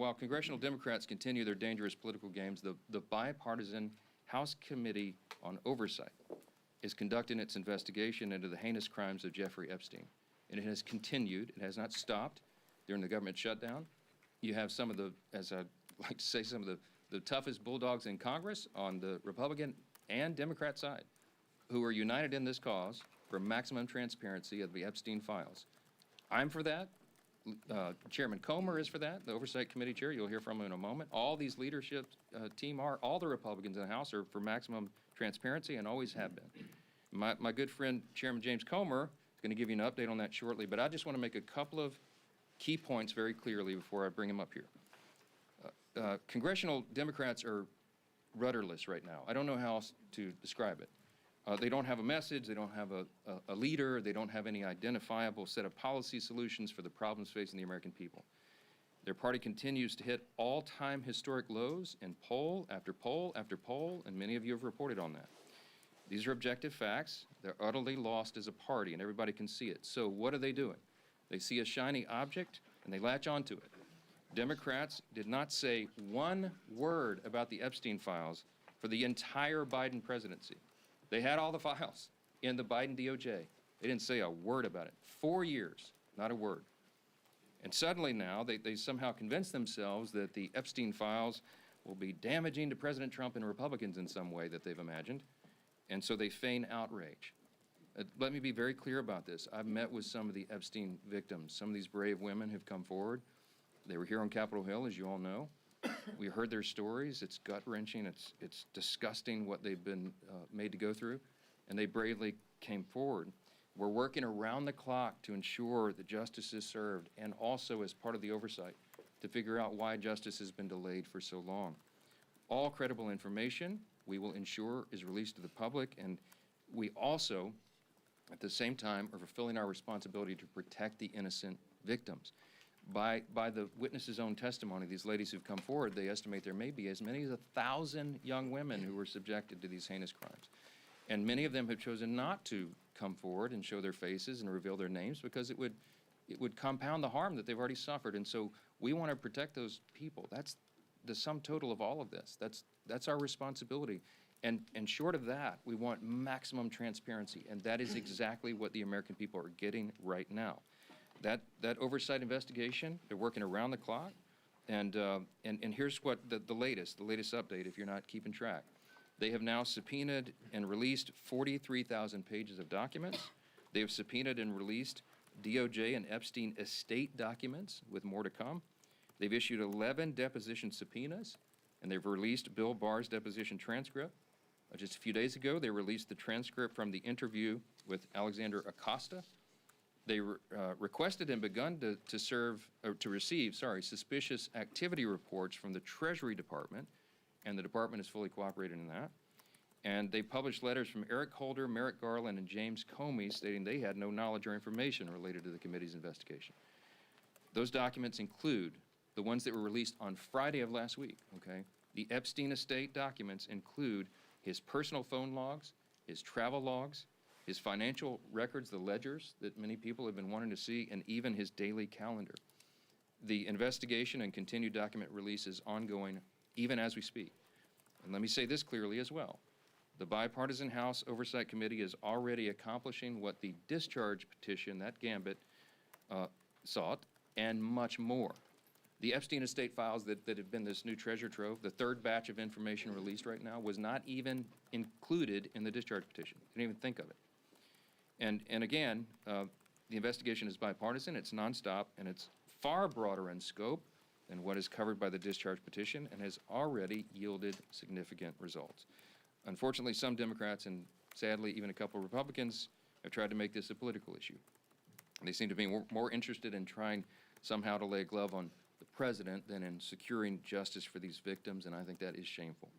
while congressional Democrats continue their dangerous political games, the bipartisan House Committee on Oversight is conducting its investigation into the heinous crimes of Jeffrey Epstein. And it has continued. It has not stopped during the government shutdown. You have some of the, as I like to say, some of the toughest bulldogs in Congress on the Republican and Democrat side who are united in this cause for maximum transparency of the Epstein files. I'm for that. Chairman Comer is for that, the Oversight Committee chair. You'll hear from him in a moment. All these leadership team are, all the Republicans in the House are for maximum transparency and always have been. My good friend, Chairman James Comer, is going to give you an update on that shortly, but I just want to make a couple of key points very clearly before I bring him up here. Congressional Democrats are rudderless right now. I don't know how else to describe it. They don't have a message, they don't have a leader, they don't have any identifiable set of policy solutions for the problems facing the American people. Their party continues to hit all-time historic lows in poll after poll after poll, and many of you have reported on that. These are objective facts. They're utterly lost as a party, and everybody can see it. So what are they doing? They see a shiny object, and they latch onto it. Democrats did not say one word about the Epstein files for the entire Biden presidency. They had all the files in the Biden DOJ. They didn't say a word about it. 4 years, not a word. And suddenly now they somehow convince themselves that the Epstein files will be damaging to President Trump and Republicans in some way that they've imagined. And so they feign outrage. Let me be very clear about this. I've met with some of the Epstein victims. Some of these brave women have come forward. They were here on Capitol Hill, as you all know. We heard their stories. It's gut-wrenching. It's disgusting what they've been made to go through, and they bravely came forward. We're working around the clock to ensure that justice is served, and also as part of the oversight to figure out why justice has been delayed for so long. All credible information we will ensure is released to the public, and we also, at the same time, are fulfilling our responsibility to protect the innocent victims. By the witnesses' own testimony, these ladies who've come forward, they estimate there may be as many as 1,000 young women who were subjected to these heinous crimes. And many of them have chosen not to come forward and show their faces and reveal their names because it would compound the harm that they've already suffered. And so we want to protect those people. That's the sum total of all of this. That's our responsibility. And short of that, we want maximum transparency. And that is exactly what the American people are getting right now. That oversight investigation, they're working around the clock, and here's what the latest update, if you're not keeping track. They have now subpoenaed and released 43,000 pages of documents. They have subpoenaed and released DOJ and Epstein estate documents, with more to come. They've issued 11 deposition subpoenas, and they've released Bill Barr's deposition transcript. Just a few days ago, they released the transcript from the interview with Alexander Acosta. They requested and begun to receive suspicious activity reports from the Treasury Department, and the department is fully cooperating in that. And they published letters from Eric Holder, Merrick Garland, and James Comey stating they had no knowledge or information related to the committee's investigation. Those documents include the ones that were released on Friday of last week, okay? The Epstein estate documents include his personal phone logs, his travel logs, his financial records, the ledgers that many people have been wanting to see, and even his daily calendar. The investigation and continued document release is ongoing even as we speak. And let me say this clearly as well. The bipartisan House Oversight Committee is already accomplishing what the discharge petition, that gambit, sought, and much more. The Epstein estate files that have been this new treasure trove, the third batch of information released right now, was not even included in the discharge petition. You didn't even think of it. And again, the investigation is bipartisan, it's nonstop, and it's far broader in scope than what is covered by the discharge petition and has already yielded significant results. Unfortunately, some Democrats and sadly even a couple of Republicans have tried to make this a political issue. They seem to be more interested in trying somehow to lay a glove on the president than in securing justice for these victims, and I think that is shameful.